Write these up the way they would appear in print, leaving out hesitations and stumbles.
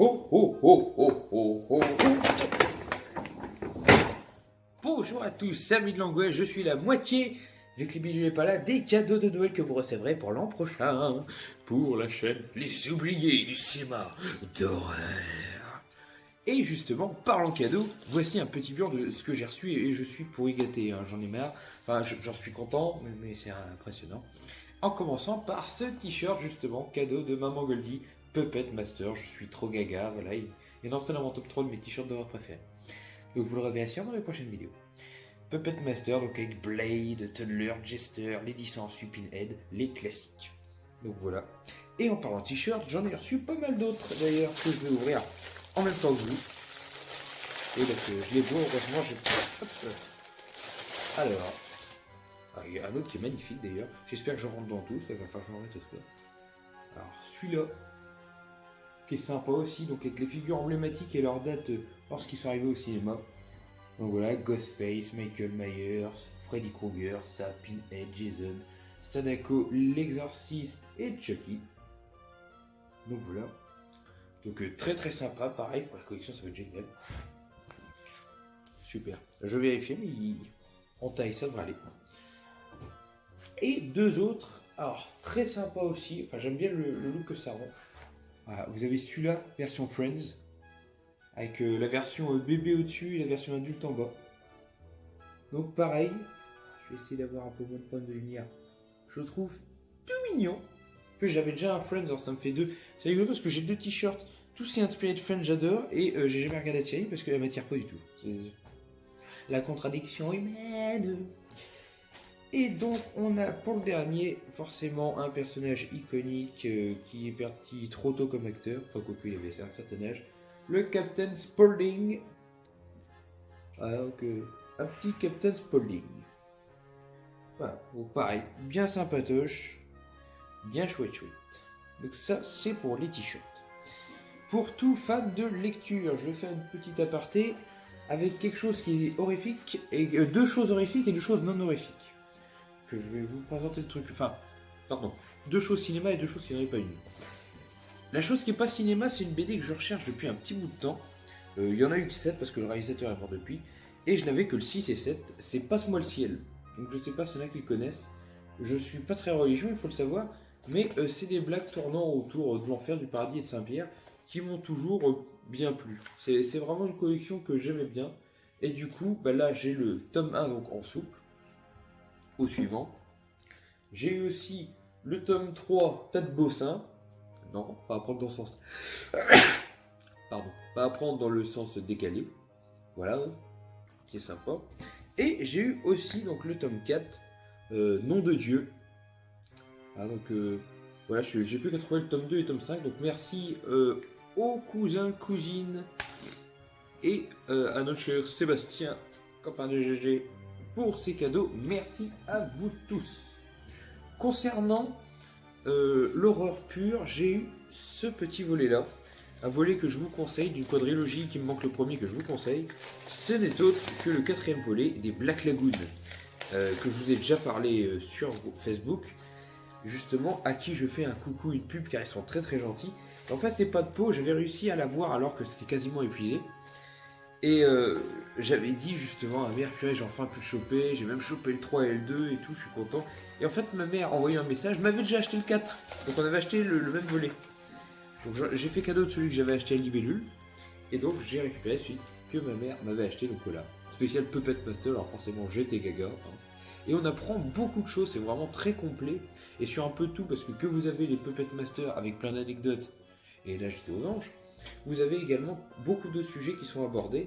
Oh, oh, oh, oh, oh, oh, oh. Bonjour à tous, amis de Langouet, je suis la moitié, vu que Libellule n'est pas là, des cadeaux de Noël que vous recevrez pour l'an prochain, pour la chaîne Les Oubliés du cinéma d'horreur. Et justement, parlant cadeau, voici un petit bilan de ce que j'ai reçu et je suis pourri gâté, hein, j'en ai marre, enfin j'en suis content, mais c'est impressionnant. En commençant par ce t-shirt justement, cadeau de Maman Goldie, Puppet Master, je suis trop gaga, voilà, il est entré dans mon top 3 de mes t-shirts d'horreur préférés. Donc vous le reverrez sûrement dans les prochaines vidéos. Puppet Master, donc avec Blade, Toddler, Jester, l'édition en Pinhead, les classiques. Donc voilà. Et en parlant de t-shirt, j'en ai reçu pas mal d'autres d'ailleurs que je vais ouvrir en même temps que vous. Et donc je les vois, heureusement je... Hop. Alors, il y a un autre qui est magnifique d'ailleurs. J'espère que je rentre dans tous, il va falloir que je m'en mette au score. Alors celui-là, qui est sympa aussi, donc avec les figures emblématiques et leur date lorsqu'ils sont arrivés au cinéma. Donc voilà, Ghostface, Michael Myers, Freddy Krueger, Saw, Pinhead, Jason, Sadako, l'Exorciste et Chucky. Donc voilà. Donc très très sympa, pareil pour la collection, ça va être génial. Super. Je vais vérifier, mais en taille, ça devrait aller. Et deux autres, alors très sympa aussi, enfin j'aime bien le look que ça rend. Voilà, vous avez celui-là, version Friends, avec la version bébé au-dessus et la version adulte en bas. Donc pareil, je vais essayer d'avoir un peu moins de points de lumière. Je le trouve tout mignon. En plus j'avais déjà un Friends, alors ça me fait deux. C'est rigolo parce que j'ai deux t-shirts. Tout ce qui est inspiré de Friends j'adore et j'ai jamais regardé la série parce qu'elle m'attire pas du tout. C'est la contradiction humaine. Et donc on a pour le dernier forcément un personnage iconique qui est parti trop tôt comme acteur. Enfin quoique il avait un certain âge. Le Captain Spaulding. Ah, donc un petit Captain Spaulding. Voilà, donc pareil, bien sympatoche, bien chouette chouette. Donc ça, c'est pour les t-shirts. Pour tout fan de lecture, je vais faire une petite aparté avec quelque chose qui est horrifique, et deux choses horrifiques et deux choses non horrifiques. Que je vais vous présenter le truc, enfin, pardon, deux choses cinéma et deux choses qui n'en est pas une. La chose qui n'est pas cinéma, c'est une BD que je recherche depuis un petit bout de temps. Il y en a eu que 7 parce que le réalisateur est mort depuis. Et je n'avais que le 6 et 7. C'est Passe-moi le ciel. Donc je ne sais pas s'il y en a qui le connaissent. Je suis pas très religieux, il faut le savoir. Mais c'est des blagues tournant autour de l'enfer, du paradis et de Saint-Pierre qui m'ont toujours bien plu. C'est vraiment une collection que j'aimais bien. Et du coup, bah là j'ai le tome 1 donc en souple. Au suivant. J'ai eu aussi le tome 3 Tas de Bossin. Non, pas à prendre dans le sens. Pardon, pas à prendre dans le sens décalé. Voilà, qui est sympa. Et j'ai eu aussi donc le tome 4, Nom de Dieu. Ah, donc voilà, j'ai plus qu'à trouver le tome 2 et le tome 5. Donc merci aux cousins, cousines et à notre cher Sébastien, copain de GG, pour ces cadeaux. Merci à vous tous. Concernant l'horreur pure, j'ai eu ce petit volet-là. Un volet que je vous conseille, d'une quadrilogie qui me manque le premier que je vous conseille. Ce n'est autre que le quatrième volet des Black Lagoon, que je vous ai déjà parlé sur Facebook. Justement, à qui je fais un coucou, une pub, car ils sont très très gentils. En fait, c'est pas de peau, j'avais réussi à l'avoir alors que c'était quasiment épuisé. Et j'avais dit justement à ma mère, purée, j'ai enfin pu le choper, j'ai même chopé le 3 et le 2 et tout, je suis content. Et en fait, ma mère a envoyé un message, m'avait déjà acheté le 4. Donc on avait acheté le même volet. Donc j'ai fait cadeau de celui que j'avais acheté à Libellule. Et donc j'ai récupéré celui que ma mère m'avait acheté, donc voilà. Spécial Puppet Master, alors forcément j'étais gaga. Hein. Et on apprend beaucoup de choses, c'est vraiment très complet. Et sur un peu tout, parce que vous avez les Puppet Master avec plein d'anecdotes, et là j'étais aux anges, vous avez également beaucoup d'autres sujets qui sont abordés.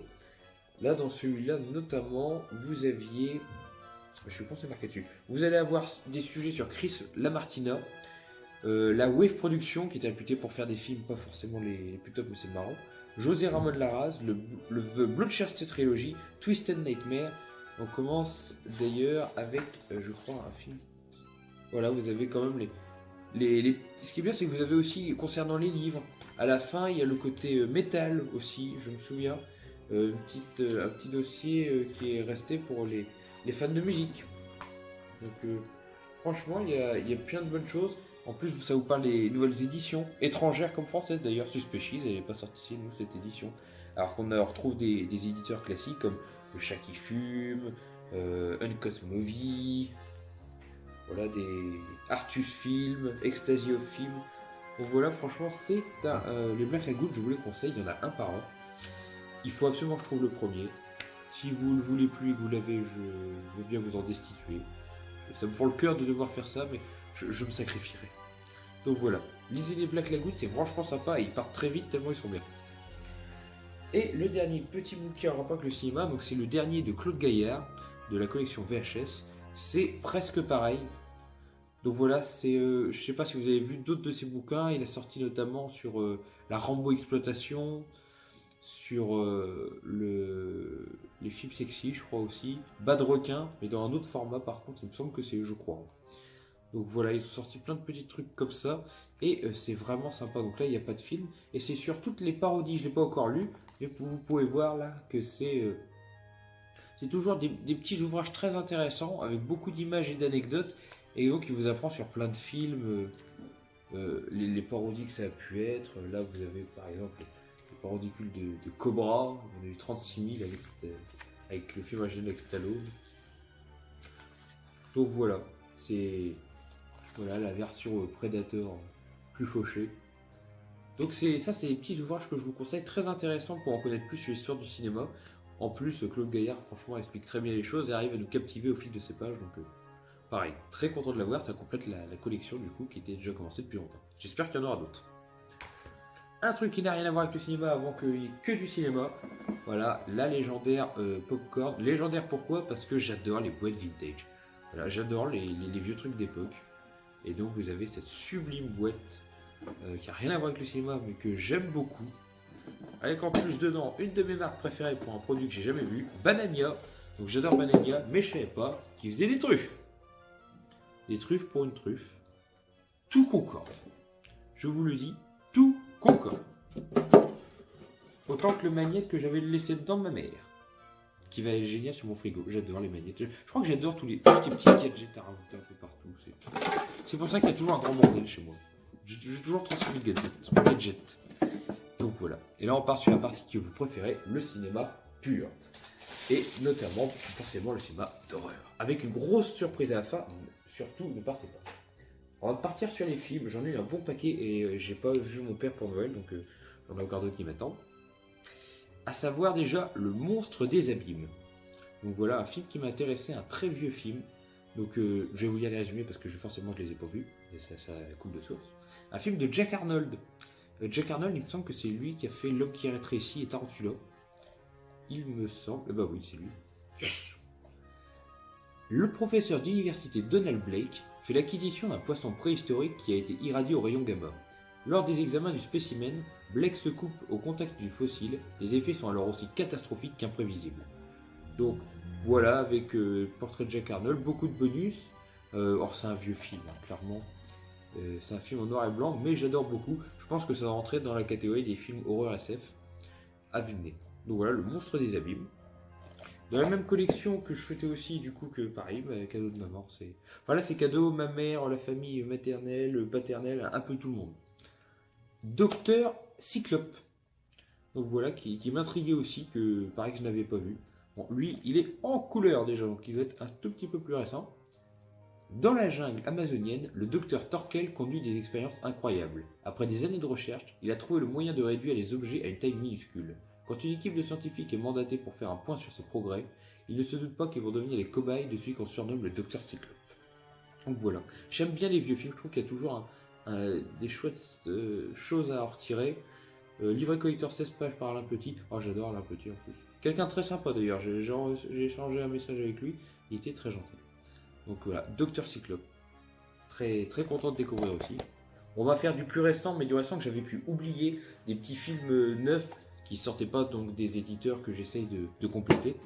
Là dans celui-là notamment, vous aviez... Je suis pensé marqué dessus. Vous allez avoir des sujets sur Chris Lamartina, la Wave Production qui est réputée pour faire des films pas forcément les plus top mais c'est marrant, José Ramon Larraz, le The Bloodchester Trilogy, Twisted Nightmare. On commence d'ailleurs avec je crois un film. Voilà, vous avez quand même les... Ce qui est bien, c'est que vous avez aussi concernant les livres, à la fin il y a le côté métal aussi, je me souviens, un petit dossier qui est resté pour les fans de musique. Donc franchement il y a plein de bonnes choses. En plus, ça vous parle des nouvelles éditions, étrangères comme françaises d'ailleurs. Suspicious, elle n'est pas sortie chez nous cette édition. Alors qu'on retrouve des éditeurs classiques comme Le Chat qui fume, Uncut Movie, voilà, des Artus Film, Ecstasy of Film. Donc voilà, franchement, les Black Lagoon, je vous les conseille, il y en a un par an. Il faut absolument que je trouve le premier. Si vous ne le voulez plus et que vous l'avez, je veux bien vous en destituer. Ça me fend le cœur de devoir faire ça, mais je me sacrifierai. Donc voilà, lisez les Black Lagoon, c'est franchement sympa et ils partent très vite tellement ils sont bien. Et le dernier petit bouquin en rapport avec le cinéma, donc c'est le dernier de Claude Gaillard, de la collection VHS. C'est presque pareil. Donc voilà, je sais pas si vous avez vu d'autres de ses bouquins, il a sorti notamment sur la Rambo exploitation, sur les films sexy, je crois aussi, Bad Requin, mais dans un autre format par contre, il me semble que c'est eux, je crois. Donc voilà, ils ont sorti plein de petits trucs comme ça, et c'est vraiment sympa. Donc là, il n'y a pas de film, et c'est sur toutes les parodies, je ne l'ai pas encore lu, mais vous pouvez voir là que c'est toujours des petits ouvrages très intéressants, avec beaucoup d'images et d'anecdotes, et donc il vous apprend sur plein de films, les parodies que ça a pu être. Là, vous avez par exemple les parodicules de Cobra, on a eu 36 000 avec le film original avec Stallone. Donc voilà, c'est la version Predator plus fauchée. Donc c'est des petits ouvrages que je vous conseille, très intéressants pour en connaître plus sur l'histoire du cinéma. En plus, Claude Gaillard, franchement, explique très bien les choses et arrive à nous captiver au fil de ses pages. Donc pareil, très content de l'avoir, ça complète la collection du coup qui était déjà commencée depuis longtemps. J'espère qu'il y en aura d'autres. Un truc qui n'a rien à voir avec le cinéma avant qu'il n'y ait que du cinéma. Voilà, la légendaire Popcorn. Légendaire pourquoi ? Parce que j'adore les boîtes vintage. Voilà, j'adore les vieux trucs d'époque. Et donc vous avez cette sublime boîte qui n'a rien à voir avec le cinéma mais que j'aime beaucoup. Avec en plus dedans une de mes marques préférées pour un produit que j'ai jamais vu, Banania. Donc j'adore Banania, mais je savais pas qu'ils faisaient des truffes. Des truffes pour une truffe. Tout concorde. Je vous le dis, tout concorde. Autant que le magnète que j'avais laissé dedans de ma mère. Qui va être génial sur mon frigo. J'adore les magnettes. Je crois que j'adore tous les petits gadgets à rajouter un peu partout. C'est pour ça qu'il y a toujours un grand bordel chez moi. J'ai toujours 36 000 gadgets. Donc voilà. Et là on part sur la partie que vous préférez, le cinéma pur. Et notamment, forcément, le cinéma d'horreur. Avec une grosse surprise à la fin, surtout ne partez pas. On va partir sur les films, j'en ai eu un bon paquet et j'ai pas vu mon père pour Noël, donc j'en ai encore d'autres qui m'attendent. À savoir déjà Le Monstre des Abîmes. Donc voilà, un film qui m'intéressait, un très vieux film. Donc je vais vous y aller résumer parce que forcément je les ai pas vus, et ça coule de source. Un film de Jack Arnold. Jack Arnold, il me semble que c'est lui qui a fait L'Homme qui rétrécit et Tarantula. Il me semble, bah oui, c'est lui. Yes. Le professeur d'université Donald Blake fait l'acquisition d'un poisson préhistorique qui a été irradié au rayon gamma. Lors des examens du spécimen, Blake se coupe au contact du fossile, les effets sont alors aussi catastrophiques qu'imprévisibles. Donc voilà, avec portrait de Jack Arnold, beaucoup de bonus. Or c'est un vieux film, hein, clairement. C'est un film en noir et blanc, mais j'adore beaucoup. Je pense que ça va rentrer dans la catégorie des films horreur SF à vue de nez. Donc voilà, Le Monstre des Abîmes. Dans la même collection que je souhaitais aussi, du coup, que pareil, cadeau de maman. Voilà, c'est cadeau, ma mère, la famille maternelle, paternelle, un peu tout le monde. Docteur Cyclope. Donc voilà, qui m'intriguait aussi, que pareil que je n'avais pas vu. Bon, lui, il est en couleur déjà, donc il doit être un tout petit peu plus récent. Dans la jungle amazonienne, le docteur Torkel conduit des expériences incroyables. Après des années de recherche, il a trouvé le moyen de réduire les objets à une taille minuscule. Quand une équipe de scientifiques est mandatée pour faire un point sur ses progrès, ils ne se doutent pas qu'ils vont devenir les cobayes de celui qu'on surnomme le docteur Cyclope. Donc voilà, j'aime bien les vieux films, je trouve qu'il y a toujours des chouettes choses à en retirer. Livret collector 16 pages par Alain Petit, oh j'adore Alain Petit en plus. Quelqu'un de très sympa d'ailleurs, j'ai échangé un message avec lui, il était très gentil. Donc voilà, Docteur Cyclope. Très, très content de découvrir aussi. On va faire du plus récent, mais du récent que j'avais pu oublier, des petits films neufs qui sortaient pas donc des éditeurs que j'essaye de compléter.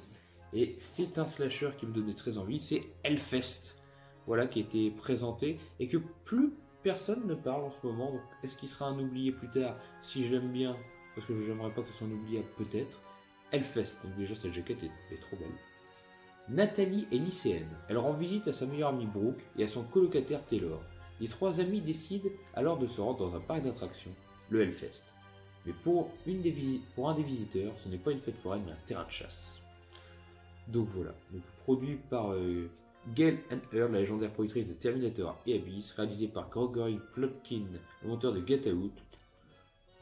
Et c'est un slasher qui me donnait très envie, c'est Hellfest. Voilà, qui a été présenté et que plus personne ne parle en ce moment. Donc est-ce qu'il sera un oublié plus tard? Si je l'aime bien, parce que je n'aimerais pas que ce soit un oublié, peut-être. Hellfest, donc déjà cette jaquette est trop belle. Nathalie est lycéenne. Elle rend visite à sa meilleure amie Brooke et à son colocataire Taylor. Les trois amis décident alors de se rendre dans un parc d'attractions, le Hellfest. Mais pour un des visiteurs, ce n'est pas une fête foraine mais un terrain de chasse. Donc voilà, donc, produit par Gail Ann Hurd, la légendaire productrice de Terminator et Abyss, réalisé par Gregory Plotkin, le monteur de Get Out.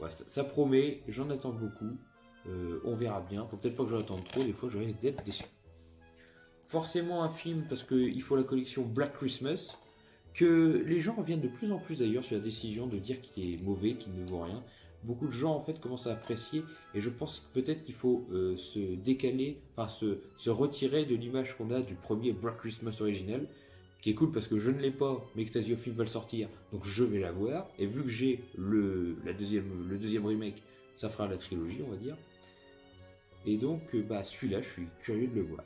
Ouais, ça promet, j'en attends beaucoup, on verra bien, faut peut-être pas que j'en attende trop, des fois je risque d'être déçu. Forcément un film parce qu'il faut la collection Black Christmas, que les gens reviennent de plus en plus d'ailleurs sur la décision de dire qu'il est mauvais, qu'il ne vaut rien. Beaucoup de gens en fait commencent à apprécier et je pense que peut-être qu'il faut se décaler, enfin se retirer de l'image qu'on a du premier Black Christmas original, qui est cool parce que je ne l'ai pas, mais que Stasio Film va le sortir, donc je vais la voir. Et vu que j'ai le deuxième remake, ça fera la trilogie on va dire. Et donc celui-là je suis curieux de le voir.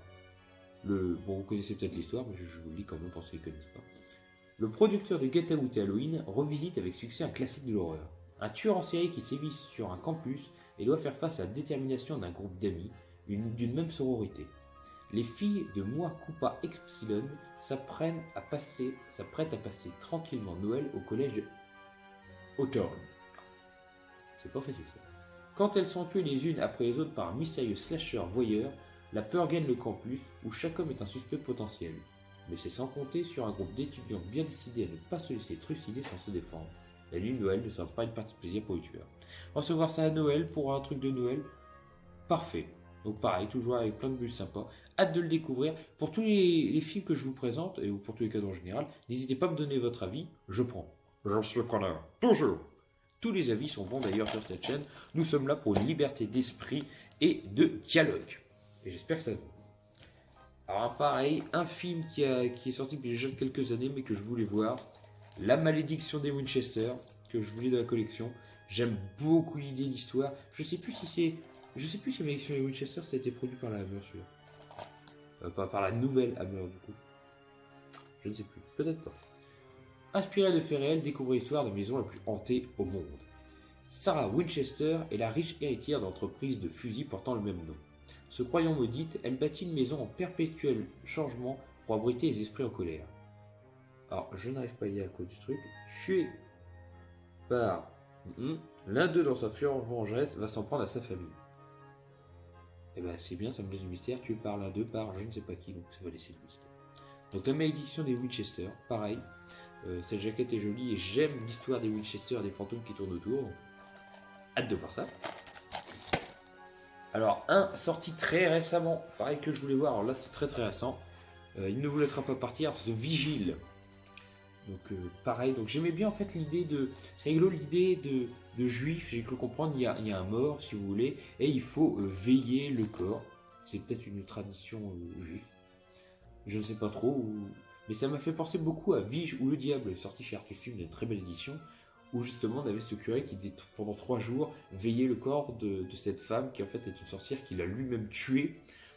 Bon, vous connaissez peut-être l'histoire, mais je vous le dis quand même pour ceux qui ne connaissent pas. Le producteur de Get Out et Halloween revisite avec succès un classique de l'horreur. Un tueur en série qui sévit sur un campus et doit faire face à la détermination d'un groupe d'amis, d'une même sororité. Les filles de Moi Coupa Epsilon s'apprêtent à passer tranquillement Noël au collège de Hawthorne. C'est pas facile ça. Quand elles sont tuées les unes après les autres par un mystérieux slasher voyeur, la peur gagne le campus où chaque homme est un suspect potentiel. Mais c'est sans compter sur un groupe d'étudiants bien décidés à ne pas se laisser trucider sans se défendre. La nuit de Noël ne sera pas une partie de plaisir pour les tueurs. Recevoir ça à Noël pour un truc de Noël, parfait. Donc pareil, toujours avec plein de bulles sympas. Hâte de le découvrir. Pour tous les films que je vous présente, et pour tous les cadeaux en général, n'hésitez pas à me donner votre avis, je prends. Je suis preneur, toujours. Tous les avis sont bons d'ailleurs sur cette chaîne. Nous sommes là pour une liberté d'esprit et de dialogue. Et j'espère que ça vous. Alors pareil, un film qui est sorti depuis déjà quelques années mais que je voulais voir, La Malédiction des Winchester, que je voulais dans la collection. J'aime beaucoup l'idée de l'histoire. Je sais plus si La Malédiction des Winchester ça a été produit par la Hammer celui-là. Pas par la nouvelle Hammer du coup. Je ne sais plus, peut-être pas. Inspiré de faits réels, découvrez l'histoire de la maison la plus hantée au monde. Sarah Winchester est la riche héritière d'entreprises de fusils portant le même nom. Se croyant maudite, elle bâtit une maison en perpétuel changement pour abriter les esprits en colère. Alors, je n'arrive pas à y aller à cause du truc. Tué par l'un d'eux dans sa fureur vengeresse va s'en prendre à sa famille. Et ben c'est bien, ça me laisse du mystère. Tué par l'un d'eux par je ne sais pas qui, donc ça va laisser du mystère. Donc la malédiction des Winchester, pareil. Cette jaquette est jolie et j'aime l'histoire des Winchester et des fantômes qui tournent autour. Donc, hâte de voir ça. Alors, un sorti très récemment, pareil que je voulais voir, alors là c'est très très récent. Il ne vous laissera pas partir, The Vigil. Donc pareil, donc j'aimais bien en fait l'idée de. C'est rigolo l'idée de juif, j'ai cru comprendre, il y a un mort si vous voulez, et il faut veiller le corps. C'est peut-être une tradition juive. Je ne sais pas trop, mais ça m'a fait penser beaucoup à Vige ou le Diable, sorti chez Artus Film, une très belle édition. Où justement on avait ce curé qui pendant 3 jours veillait le corps de cette femme qui en fait est une sorcière qu'il a lui-même tuée.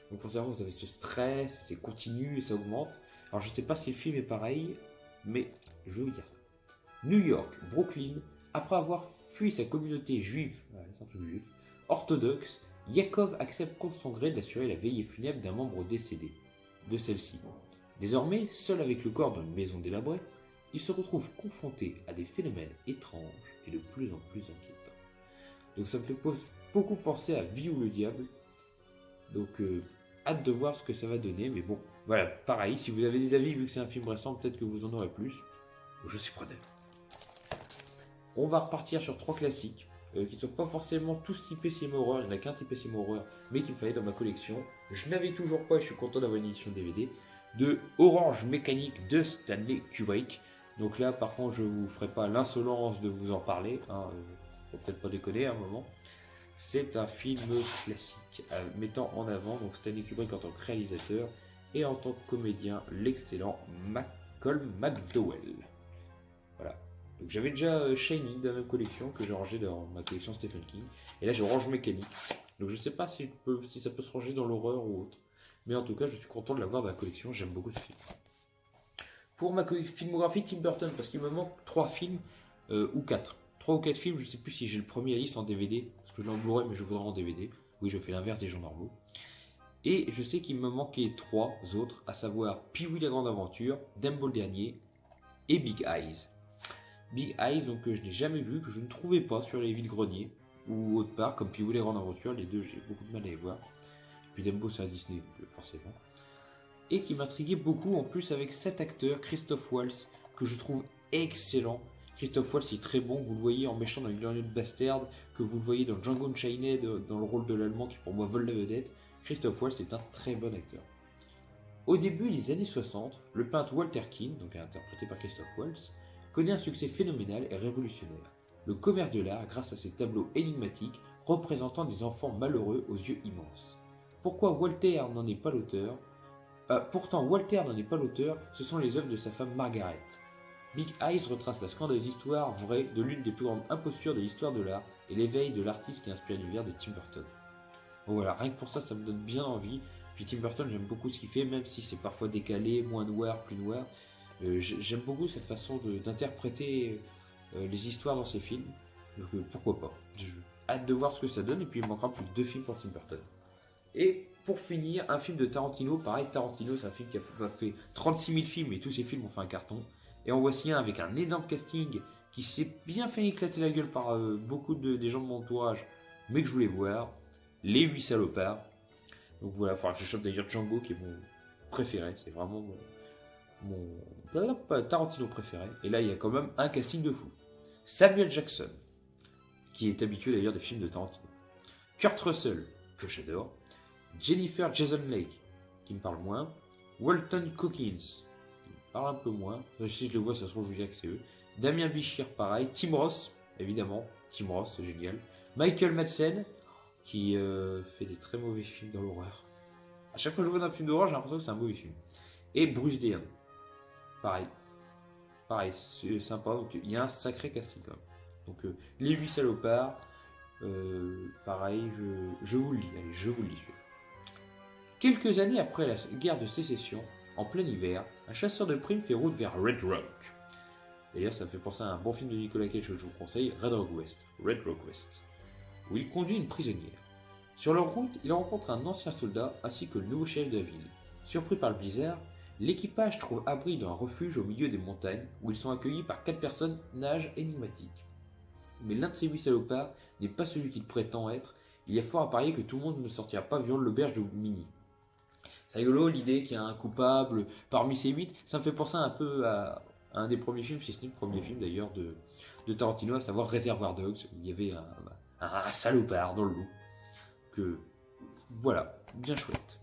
Donc forcément vous avez ce stress, c'est continu et ça augmente. Alors je sais pas si le film est pareil, mais je vais vous dire ça. New York, Brooklyn, après avoir fui sa communauté juive, orthodoxe, Yaakov accepte contre son gré d'assurer la veillée funèbre d'un membre décédé de celle-ci. Désormais, seul avec le corps dans une maison délabrée, il se retrouve confronté à des phénomènes étranges et de plus en plus inquiétants. Donc ça me fait beaucoup penser à Vie ou le Diable. Donc hâte de voir ce que ça va donner. Mais bon, voilà, pareil, si vous avez des avis, vu que c'est un film récent, peut-être que vous en aurez plus. Je suis preneur. On va repartir sur 3 classiques, qui ne sont pas forcément tous typés cinéma horreur. Il n'y en a qu'un typé cinéma horreur, mais qu'il me fallait dans ma collection. Je n'avais toujours pas, et je suis content d'avoir une édition DVD, de Orange Mécanique de Stanley Kubrick. Donc là, par contre, je vous ferai pas l'insolence de vous en parler. Faut peut-être pas déconner à un moment. C'est un film classique mettant en avant donc Stanley Kubrick en tant que réalisateur et en tant que comédien l'excellent Malcolm McDowell. Voilà. Donc j'avais déjà Shining dans ma collection que j'ai rangé dans ma collection Stephen King. Et là, j'ai Orange Mécanique. Donc je sais pas si ça peut se ranger dans l'horreur ou autre. Mais en tout cas, je suis content de l'avoir dans la collection. J'aime beaucoup ce film. Pour ma filmographie Tim Burton, parce qu'il me manque 3 films ou 4. 3 ou 4 films, je sais plus si j'ai le premier à liste en DVD, parce que je l'ai en Blu-ray, mais je voudrais en DVD. Oui, je fais l'inverse des gens normaux. Et je sais qu'il me manquait 3 autres, à savoir Pee-wee la Grande Aventure, Dumbo le Dernier et Big Eyes. Big Eyes, donc que je n'ai jamais vu, que je ne trouvais pas sur les vides-greniers ou autre part, comme Pee-wee les Grandes Aventures, les deux j'ai beaucoup de mal à les voir. Puis Dumbo c'est un Disney, forcément. Et qui m'intriguait beaucoup en plus avec cet acteur, Christophe Waltz, que je trouve excellent. Christophe Waltz est très bon, vous le voyez en méchant dans Inglourious Bastard, que vous le voyez dans Django Unchained, dans le rôle de l'allemand qui pour moi vole la vedette. Christophe Waltz est un très bon acteur. Au début des années 60, le peintre Walter Keane, donc interprété par Christophe Waltz, connaît un succès phénoménal et révolutionnaire. Le commerce de l'art grâce à ses tableaux énigmatiques représentant des enfants malheureux aux yeux immenses. Pourtant, Walter n'en est pas l'auteur, ce sont les œuvres de sa femme Margaret. Big Eyes retrace la scandaleuse histoire vraie de l'une des plus grandes impostures de l'histoire de l'art et l'éveil de l'artiste qui inspire l'univers de Tim Burton. Bon voilà, rien que pour ça, ça me donne bien envie. Puis Tim Burton, j'aime beaucoup ce qu'il fait, même si c'est parfois décalé, moins noir, plus noir. J'aime beaucoup cette façon d'interpréter les histoires dans ses films. Donc pourquoi pas. J'ai hâte de voir ce que ça donne, et puis il manquera plus que 2 films pour Tim Burton. Et pour finir, un film de Tarantino. Pareil, Tarantino, c'est un film qui a fait 36 000 films, et tous ses films ont fait un carton. Et en voici un avec un énorme casting qui s'est bien fait éclater la gueule par beaucoup des gens de mon entourage, mais que je voulais voir. Les 8 salopards. Donc voilà, enfin, je chope d'ailleurs Django qui est mon préféré. C'est vraiment mon Tarantino préféré. Et là, il y a quand même un casting de fou. Samuel Jackson, qui est habitué d'ailleurs des films de Tarantino. Kurt Russell, que j'adore. Jennifer Jason Leigh, qui me parle moins. Walton Hawkins, qui me parle un peu moins. Si je le vois, ça se trouve, je veux dire que c'est eux. Damien Bichir, pareil. Tim Roth, évidemment. Tim Roth, c'est génial. Michael Madsen, qui fait des très mauvais films dans l'horreur. À chaque fois que je vois un film d'horreur, j'ai l'impression que c'est un mauvais film. Et Bruce Dern, pareil, c'est sympa. Donc il y a un sacré casting quand même. Donc les 8 salopards, pareil, je vous le lis. Allez, je vous le lis. Quelques années après la guerre de sécession, en plein hiver, un chasseur de primes fait route vers Red Rock. D'ailleurs, ça me fait penser à un bon film de Nicolas Cage que je vous conseille, Red Rock West, où il conduit une prisonnière. Sur leur route, il rencontre un ancien soldat ainsi que le nouveau chef de la ville. Surpris par le blizzard, l'équipage trouve abri dans un refuge au milieu des montagnes où ils sont accueillis par 4 personnages énigmatiques. Mais l'un de ces 8 salopards n'est pas celui qu'il prétend être. Il y a fort à parier que tout le monde ne sortira pas vivant de l'auberge de Minnie. C'est rigolo l'idée qu'il y a un coupable parmi ces 8. Ça me fait penser un peu à un des premiers films, si ce n'est le premier film d'ailleurs de Tarantino, à savoir Reservoir Dogs. Il y avait un salopard dans le loup. Que voilà, bien chouette.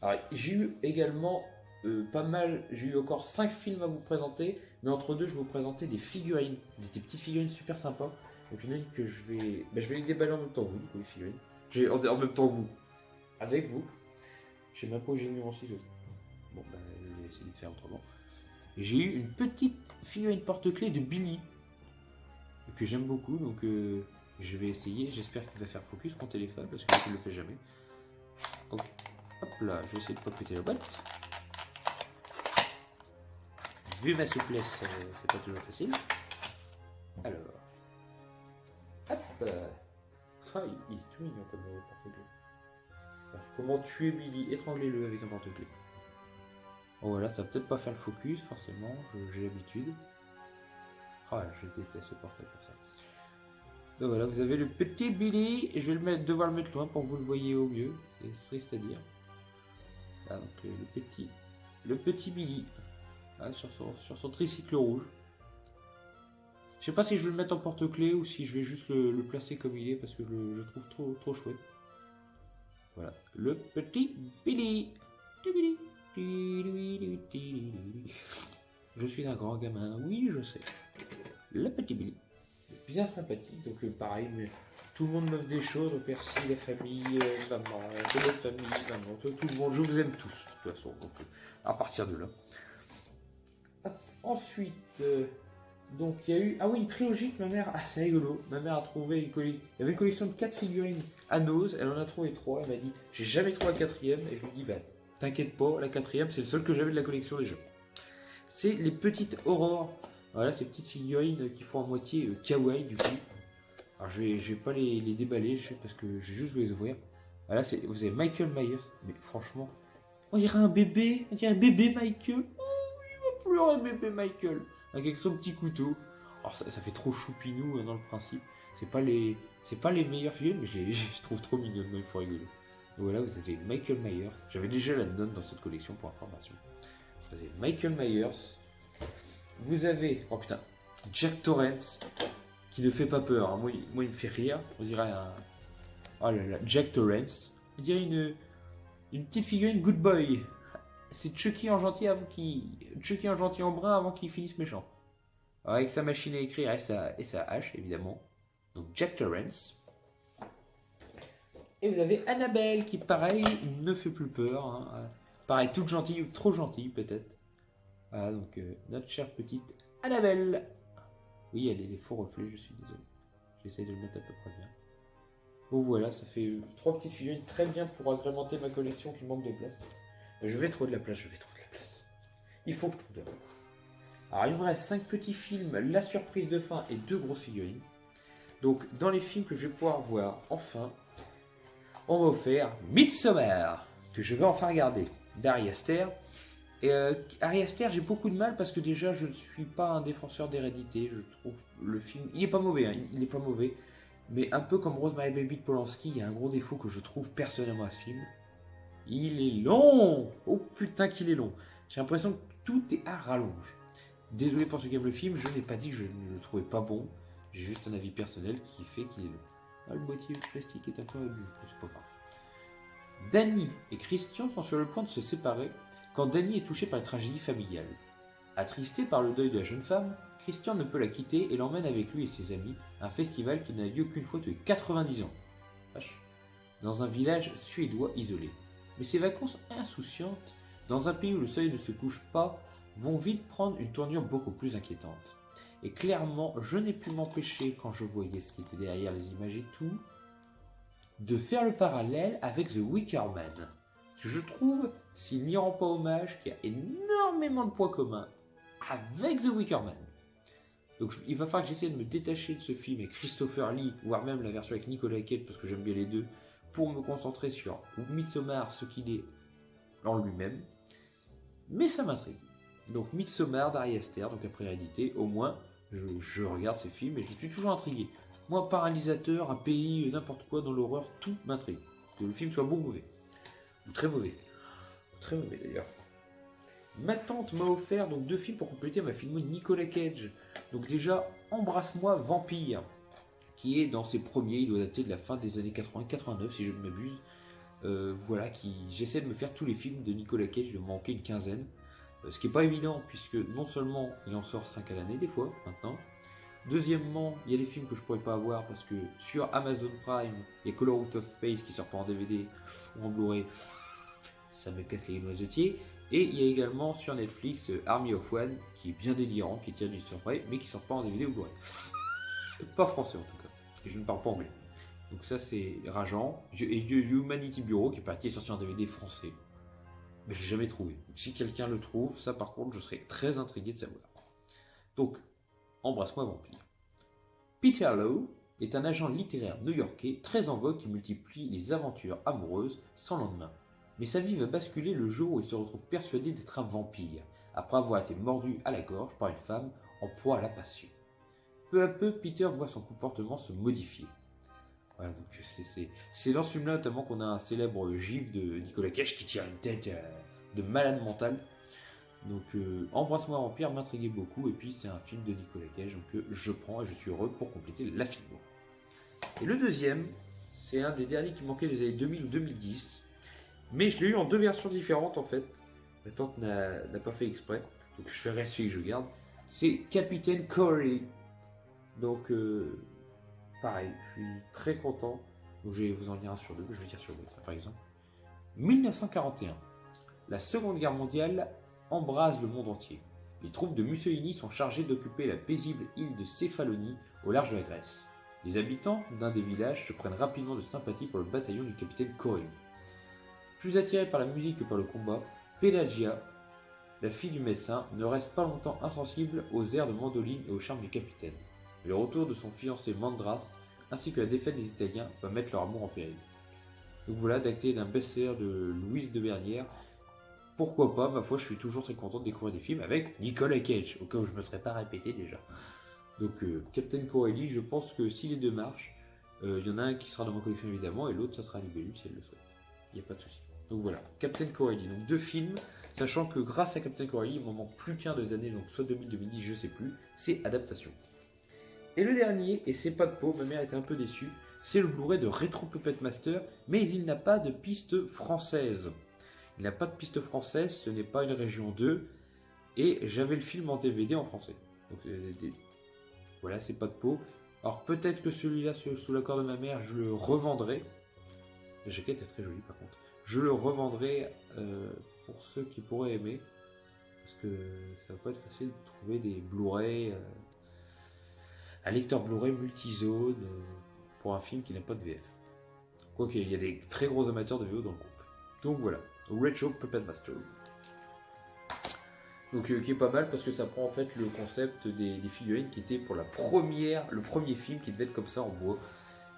Alors, j'ai eu également j'ai eu encore 5 films à vous présenter, mais entre deux, je vais vous présenter des figurines, des petites figurines super sympas. Donc, il y en a une que je vais les déballer en même temps que vous, du coup, les figurines. En même temps que vous, avec vous. Je sais même pas où j'ai mis mon ciseau. Bon, je vais essayer de faire autrement. Et j'ai eu une petite figurine porte-clés de Billy, que j'aime beaucoup, donc je vais essayer. J'espère qu'il va faire focus mon téléphone, parce que je ne le fais jamais. Donc, hop là, je vais essayer de pas péter la boîte. Vu ma souplesse, c'est pas toujours facile. Alors, hop. Ah, il est tout mignon comme porte-clés. Comment tuer Billy? Étranglez-le avec un porte-clés. Oh voilà, ça va peut-être pas faire le focus, forcément, j'ai l'habitude. Ah, je déteste ce porte-clés pour ça. Donc voilà, vous avez le petit Billy, et je vais devoir le mettre loin pour que vous le voyez au mieux, c'est triste à dire. Là, donc le petit Billy, là, sur son tricycle rouge. Je sais pas si je vais le mettre en porte-clés ou si je vais juste le placer comme il est, parce que je le trouve trop chouette. Voilà, le petit Billy. Je suis un grand gamin, oui je sais. Le petit Billy. Bien sympathique, donc pareil, mais tout le monde m'offre des choses, au persil, la famille, maman, de notre famille, maman, tout le monde, je vous aime tous, de toute façon, donc à partir de là. Ensuite, donc il y a eu, une trilogie que ma mère, c'est rigolo, ma mère a trouvé il y avait une collection de 4 figurines à Nose, elle en a trouvé 3, elle m'a dit, j'ai jamais trouvé la 4e, et je lui dis, t'inquiète pas, la 4e, c'est le seul que j'avais de la collection déjà. C'est les petites Aurores. Voilà, ces petites figurines qui font à moitié kawaii du coup. Alors je vais pas les déballer parce que je vais juste vous les ouvrir. Voilà, vous avez Michael Myers, mais franchement, on dirait un bébé, Michael. Oh, il va pleurer bébé Michael, avec son petit couteau. Alors ça fait trop choupinou dans le principe. C'est pas les meilleures figurines, mais je trouve trop mignonnes, il faut rigoler. Donc voilà, vous avez Michael Myers. J'avais déjà la donne dans cette collection pour information. Vous avez Michael Myers. Vous avez, oh putain, Jack Torrance, qui ne fait pas peur. Hein. Moi, il me fait rire. On dirait un... Oh là là, Jack Torrance. On dirait une petite figurine good boy. C'est Chucky en gentil Chucky en gentil en brun avant qu'il finisse méchant. Alors, avec sa machine à écrire et sa hache, évidemment. Donc Jack Torrance. Et vous avez Annabelle qui, pareil, ne fait plus peur. Hein. Pareil, toute gentille ou trop gentille, peut-être. Voilà, donc notre chère petite Annabelle. Oui, elle est les faux reflets, je suis désolé. J'essaie de le mettre à peu près bien. Bon, voilà, ça fait 3 petites figurines très bien pour agrémenter ma collection qui manque de place. Je vais trouver de la place. Il faut que je trouve de la place. Alors, il me reste 5 petits films, La surprise de fin et 2 grosses figurines. Donc, dans les films que je vais pouvoir voir, enfin, on m'a offert Midsommar, que je vais enfin regarder, d'Ari Aster. Et Ari Aster, j'ai beaucoup de mal parce que déjà, je ne suis pas un défenseur d'Hérédité. Je trouve le film, il n'est pas mauvais, hein, il n'est pas mauvais. Mais un peu comme Rosemary Baby de Polanski, il y a un gros défaut que je trouve personnellement à ce film. Il est long. Oh putain qu'il est long. J'ai l'impression que tout est à rallonge. Désolé pour ceux qui aiment le film, je n'ai pas dit que je ne le trouvais pas bon. J'ai juste un avis personnel qui fait qu'il est long. Ah, le boîtier plastique est un peu abusé, c'est pas grave. Danny et Christian sont sur le point de se séparer quand Danny est touché par la tragédie familiale. Attristé par le deuil de la jeune femme, Christian ne peut la quitter et l'emmène avec lui et ses amis à un festival qui n'a lieu qu'une fois tous les 90 ans. Vache. Dans un village suédois isolé. Mais ces vacances insouciantes, dans un pays où le soleil ne se couche pas, vont vite prendre une tournure beaucoup plus inquiétante. Et clairement, je n'ai pu m'empêcher, quand je voyais ce qui était derrière les images et tout, de faire le parallèle avec The Wicker Man. Parce que je trouve, s'il n'y rend pas hommage, qu'il y a énormément de points communs avec The Wicker Man. Donc il va falloir que j'essaie de me détacher de ce film avec Christopher Lee, voire même la version avec Nicolas Cage, parce que j'aime bien les deux, pour me concentrer sur Midsommar, ce qu'il est en lui-même. Mais ça m'intrigue. Donc Midsommar d'Ari Aster, donc après Hérédité, au moins je regarde ces films et je suis toujours intrigué. Moi, paralysateur, un pays, n'importe quoi dans l'horreur, tout m'intrigue. Que le film soit bon ou mauvais. Ou très mauvais. Très mauvais d'ailleurs. Ma tante m'a offert donc 2 films pour compléter ma filmo Nicolas Cage. Donc déjà, Embrasse-moi Vampire, qui est dans ses premiers, il doit dater de la fin des années 80-89 si je ne m'abuse. Voilà, j'essaie de me faire tous les films de Nicolas Cage, de me manquer une quinzaine. Ce qui n'est pas évident, puisque non seulement il en sort 5 à l'année, des fois, maintenant. Deuxièmement, il y a des films que je pourrais pas avoir, parce que sur Amazon Prime, il y a Color Out of Space qui sort pas en DVD ou en Blu-ray. Ça me casse les noisetiers. Et il y a également sur Netflix Army of One, qui est bien délirant, qui tire du surprise, mais qui sort pas en DVD ou Blu-ray. Pas français en tout cas. Et je ne parle pas anglais. Donc ça c'est rageant. Et Humanity Bureau, qui est parti sorti en DVD français. Mais je l'ai jamais trouvé. Donc, si quelqu'un le trouve, ça par contre, je serais très intrigué de savoir. Donc, Embrasse-moi Vampire. Peter Lowe est un agent littéraire new-yorkais très en vogue qui multiplie les aventures amoureuses sans lendemain. Mais sa vie va basculer le jour où il se retrouve persuadé d'être un vampire, après avoir été mordu à la gorge par une femme en proie à la passion. Peu à peu, Peter voit son comportement se modifier. Voilà, donc c'est dans ce film-là notamment qu'on a un célèbre gif de Nicolas Cage qui tire une tête de malade mental. Donc Embrasse-moi Vampire m'intriguait beaucoup, et puis c'est un film de Nicolas Cage, donc je prends et je suis heureux pour compléter la filmo. Et le deuxième, c'est un des derniers qui manquait des années 2000 ou 2010, mais je l'ai eu en 2 versions différentes en fait. Ma tante n'a pas fait exprès, donc je ferai celui que je garde. C'est Capitaine Corey. Donc pareil, je suis très content. Donc je vais vous en lire un sur 2, je vais dire sur l'autre par exemple. 1941. La Seconde Guerre mondiale embrase le monde entier. Les troupes de Mussolini sont chargées d'occuper la paisible île de Céphalonie au large de la Grèce. Les habitants d'un des villages se prennent rapidement de sympathie pour le bataillon du capitaine Corey. Plus attirée par la musique que par le combat, Pelagia, la fille du médecin, ne reste pas longtemps insensible aux airs de mandoline et au charme du capitaine. Le retour de son fiancé Mandras, ainsi que la défaite des Italiens, va mettre leur amour en péril. Donc voilà, d'acté d'un best-seller de Louise de Bernière. Pourquoi pas, ma foi, je suis toujours très content de découvrir des films avec Nicolas Cage, au cas où je ne me serais pas répété déjà. Donc Captain Corelli, je pense que si les deux marchent, il y en a un qui sera dans ma collection évidemment, et l'autre ça sera Libellule si elle le souhaite. Il n'y a pas de souci. Donc voilà, Captain Corelli, donc 2 films, sachant que grâce à Captain Corelli, il m'en manque plus qu'un des années, donc soit 2000-2010, je sais plus, c'est adaptation. Et le dernier, et c'est pas de peau, ma mère était un peu déçue, c'est le Blu-ray de Retro Puppet Master, mais il n'a pas de piste française. Il n'a pas de piste française, ce n'est pas une région 2, et j'avais le film en DVD en français. Donc voilà, c'est pas de peau. Alors peut-être que celui-là, sous l'accord de ma mère, je le revendrai. La jaquette est très jolie par contre. Je le revendrai pour ceux qui pourraient aimer. Parce que ça va pas être facile de trouver des Blu-ray, un lecteur Blu-ray multizone pour un film qui n'a pas de VF. Quoique, il y a des très gros amateurs de VO dans le groupe. Donc voilà, Retro Puppet Master. Donc qui est pas mal parce que ça prend en fait le concept des figurines qui étaient pour le premier film qui devait être comme ça en bois.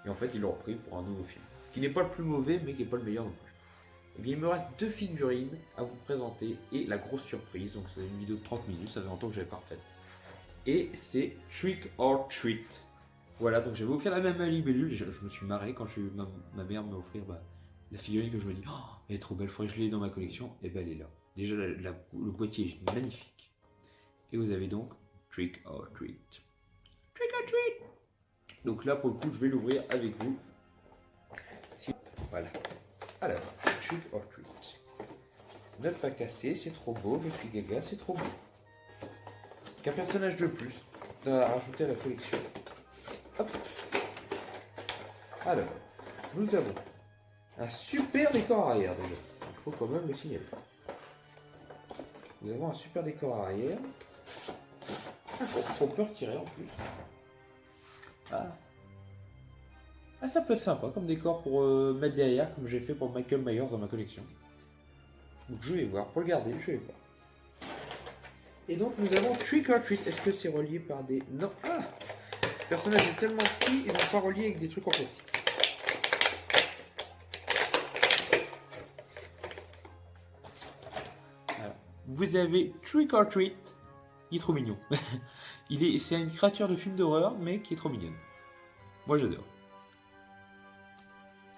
Et en fait, ils l'ont repris pour un nouveau film. Qui n'est pas le plus mauvais, mais qui n'est pas le meilleur non plus. Et bien, il me reste 2 figurines à vous présenter et la grosse surprise. Donc, c'est une vidéo de 30 minutes, ça fait longtemps que je l'avais pas refaite. Et c'est Trick or Treat. Voilà, donc je vais vous faire la même libellule. Je me suis marré quand j'ai eu ma mère m'a offert la figurine que je me dis, oh, elle est trop belle, il faudrait que je l'ai dans ma collection. Et ben, elle est là. Déjà, le boîtier est magnifique. Et vous avez donc Trick or Treat. Trick or Treat. Donc là, pour le coup, je vais l'ouvrir avec vous. Voilà. Alors, Trick or Treat. Ne pas casser, c'est trop beau. Je suis gaga, c'est trop beau. Qu'un personnage de plus à rajouter à la collection. Hop. Alors, nous avons un super décor arrière déjà. Il faut quand même le signaler. Nous avons un super décor arrière. On peut retirer en plus. Ah, ça peut être sympa comme décor pour mettre derrière, comme j'ai fait pour Michael Myers dans ma collection. Donc je vais voir, pour le garder, je vais voir. Et donc nous avons Trick or Treat. Est-ce que c'est relié par des... Non. Ah, le personnage est tellement petit, ils n'ont pas relié avec des trucs en plastique. Alors, vous avez Trick or Treat. Il est trop mignon. C'est une créature de film d'horreur, mais qui est trop mignonne. Moi j'adore.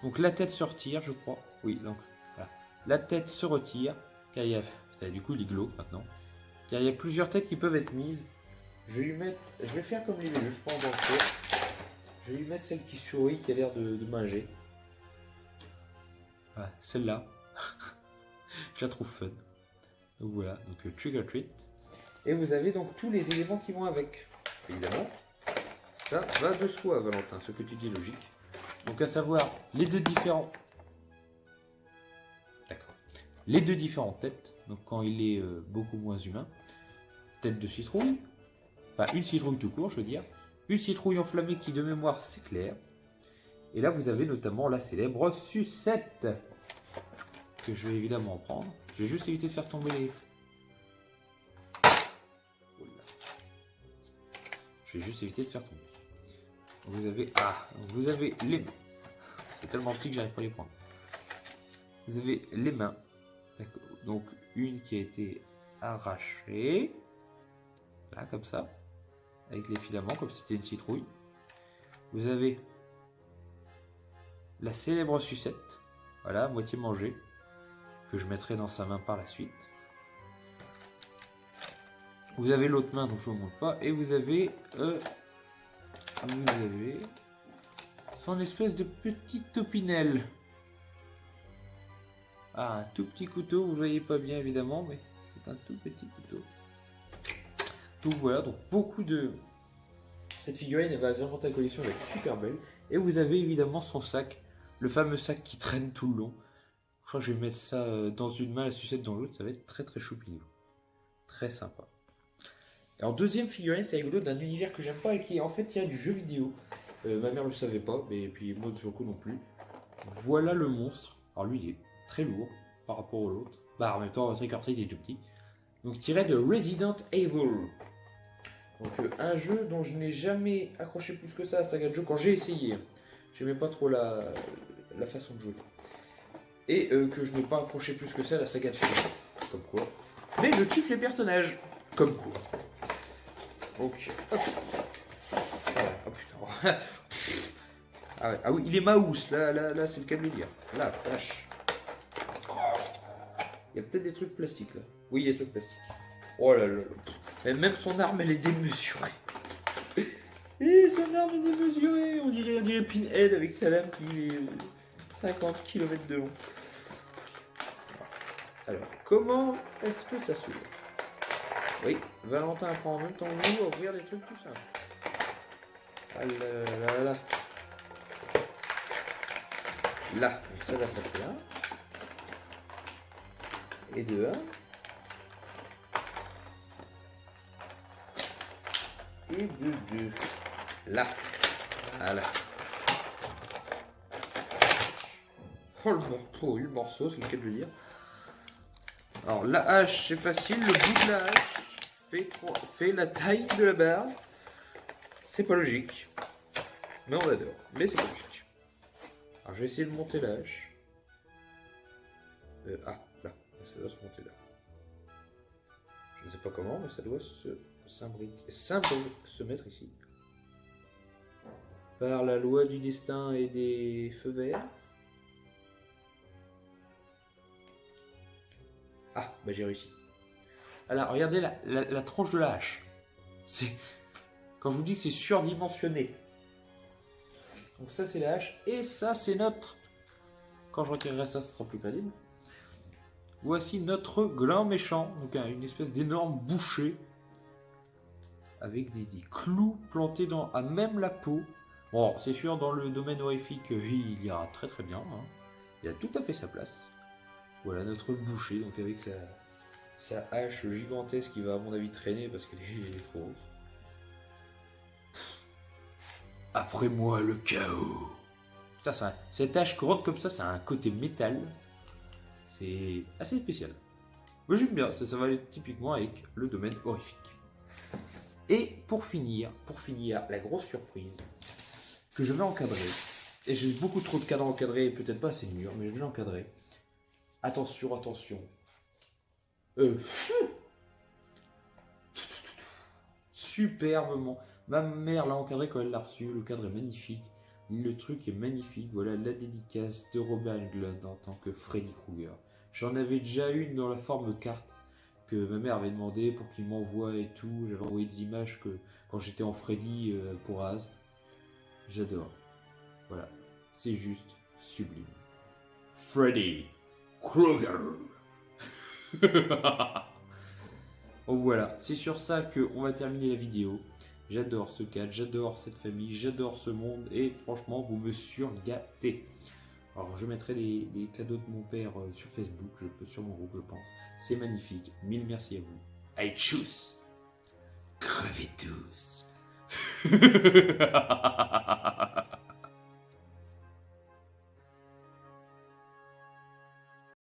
Donc la tête se retire, je crois. Oui, donc voilà. La tête se retire, car il y a du coup l'iglo maintenant. Car il y a plusieurs têtes qui peuvent être mises. Je vais faire comme les vieux, je prends en banquet. Je vais lui mettre celle qui sourit, qui a l'air de manger. Voilà, celle-là. Je la trouve fun. Donc voilà, donc Trick or Treat. Et vous avez donc tous les éléments qui vont avec. Évidemment, ça va de soi, Valentin, ce que tu dis est logique. Donc à savoir les deux différents. D'accord. Les deux différentes têtes. Donc quand il est beaucoup moins humain. Tête de citrouille. Enfin une citrouille tout court, je veux dire. Une citrouille enflammée qui de mémoire s'éclaire. Et là vous avez notamment la célèbre sucette. Que je vais évidemment prendre. Je vais juste éviter de faire tomber les... Je vais juste éviter de faire tomber. Vous avez les mains. C'est tellement petit que j'arrive pas à les prendre. Vous avez les mains. Donc une qui a été arrachée. Là, comme ça. Avec les filaments, comme si c'était une citrouille. Vous avez la célèbre sucette. Voilà, moitié mangée. Que je mettrai dans sa main par la suite. Vous avez l'autre main, donc je ne vous montre pas. Et vous avez son espèce de petite topinelle. Ah, un tout petit couteau, vous ne voyez pas bien évidemment, mais c'est un tout petit couteau. Donc voilà, donc beaucoup de... Cette figurine, elle va agrémenter la collection, elle va être super belle. Et vous avez évidemment son sac, le fameux sac qui traîne tout le long. Je crois que je vais mettre ça dans une main, la sucette dans l'autre, ça va être très très choupinou. Très sympa. Alors deuxième figurine, c'est rigolo, d'un univers que j'aime pas et qui est en fait tiré du jeu vidéo. Ma mère le savait pas, mais puis moi sur le coup non plus. Voilà le monstre. Alors lui il est très lourd par rapport au l'autre. Bah en même temps Trick or Treat il est tout petit. Donc tiré de Resident Evil. Donc un jeu dont je n'ai jamais accroché plus que ça à saga de jeu quand j'ai essayé. J'aimais pas trop la façon de jouer. Et que je n'ai pas accroché plus que ça à la saga de film. Comme quoi. Mais je kiffe les personnages. Comme quoi. Donc, hop. Ah, ouais. Ah oui, il est mouse, là c'est le cas de le dire. Là, vache. Il y a peut-être des trucs plastiques là. Oui, il y a des trucs plastiques. Oh là là. Mais même son arme, elle est démesurée. Et son arme est démesurée. On dirait Pinhead avec sa lame qui est 50 km de long. Alors, comment est-ce que ça s'ouvre? Oui, Valentin apprend en même temps que nous à ouvrir des trucs tout simples. Ah là là là. Là, ça fait un. Et deux, un. Et deux. Là. Voilà. Oh, le morceau, c'est le cas de le dire. Alors, la hache, c'est facile. Le bout de la hache fait la taille de la barre. C'est pas logique. Mais on adore. Mais c'est pas logique. Alors, je vais essayer de monter la hache. Là. Ça doit se monter là. Je ne sais pas comment, mais ça doit se mettre ici. Par la loi du destin et des feux verts. Ah, bah j'ai réussi. Alors, regardez la tranche de la hache. C'est... Quand je vous dis que c'est surdimensionné. Donc ça, c'est la hache. Et ça, c'est notre... Quand je retirerai ça, ce sera plus crédible. Voici notre gland méchant. Donc une espèce d'énorme boucher. Avec des clous plantés à même la peau. Bon, c'est sûr, dans le domaine horrifique, il ira très très bien. Hein. Il a tout à fait sa place. Voilà notre boucher, donc avec sa hache gigantesque qui va à mon avis traîner parce qu'elle est trop haute. Après moi le chaos. Putain, cette hache grande comme ça a un côté métal. C'est assez spécial. Mais j'aime bien, ça va aller typiquement avec le domaine horrifique. Et pour finir, la grosse surprise que je vais encadrer. Et j'ai beaucoup trop de cadres encadrés, peut-être pas assez de murs, mais je vais l'encadrer. Attention. Superbement. Ma mère l'a encadré quand elle l'a reçu. Le cadre est magnifique. Le truc est magnifique. Voilà la dédicace de Robert Englund en tant que Freddy Krueger. J'en avais déjà une dans la forme carte que ma mère avait demandé pour qu'il m'envoie et tout. J'avais envoyé des images que quand j'étais en Freddy pour Az. J'adore. Voilà. C'est juste sublime. Freddy Krueger. Donc voilà, c'est sur ça qu'on va terminer la vidéo. J'adore ce cadre, j'adore cette famille, j'adore ce monde et franchement vous me surgâtez. Alors je mettrai les cadeaux de mon père sur Facebook, sur mon groupe je pense. C'est magnifique, mille merci à vous. I choose. Crevez tous.